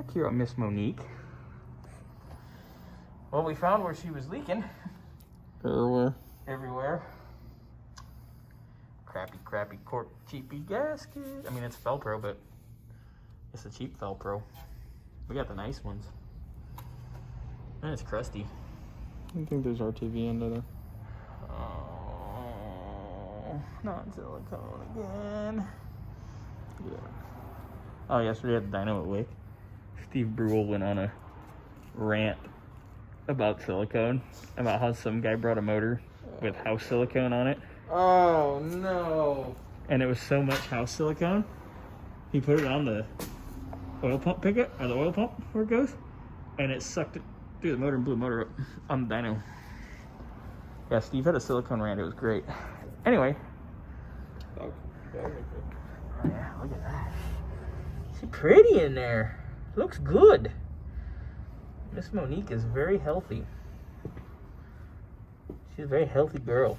back here on Miss Monique. Well, we found where she was leaking. Everywhere. Crappy cork cheapy gasket. I mean, it's Felpro, but it's a cheap Felpro. We got the nice ones. And it's crusty. I think there's RTV under there. Oh, not silicone again. Yeah. Oh, yesterday at the dyno at Wick, Steve Brule went on a rant about silicone, about how some guy brought a motor with house silicone on it. Oh, no. And it was so much house silicone, he put it on the oil pump pickup, or the oil pump where it goes, and it sucked it through the motor and blew the motor up on the dyno. Yeah, Steve had a silicone rant. It was great. Anyway. Oh, yeah, look at that. She's pretty in there. Looks good. Miss Monique is very healthy. She's a very healthy girl.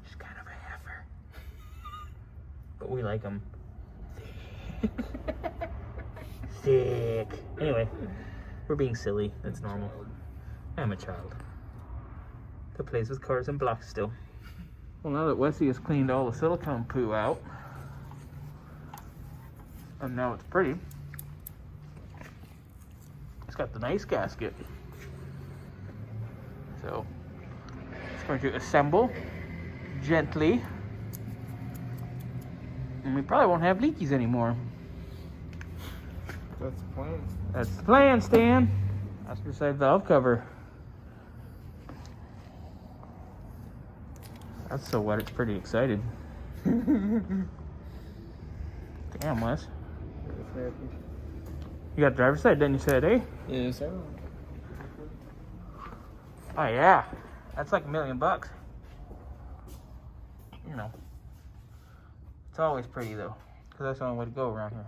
She's kind of a heifer. But we like them thick. Anyway, we're being silly. That's normal. I'm a child that plays with cars and blocks still. Well, now that Wessie has cleaned all the silicone poo out, and now it's pretty, it's got the nice gasket. So it's going to assemble gently, and we probably won't have leakies anymore. That's the plan. That's the plan, Stan. That's the side valve cover. That's so wet, it's pretty excited. Damn, Wes. You got driver's side, didn't you say, eh? Yes, sir. Oh, yeah. That's like $1 million. You know. It's always pretty, though. Because that's the only way to go around here.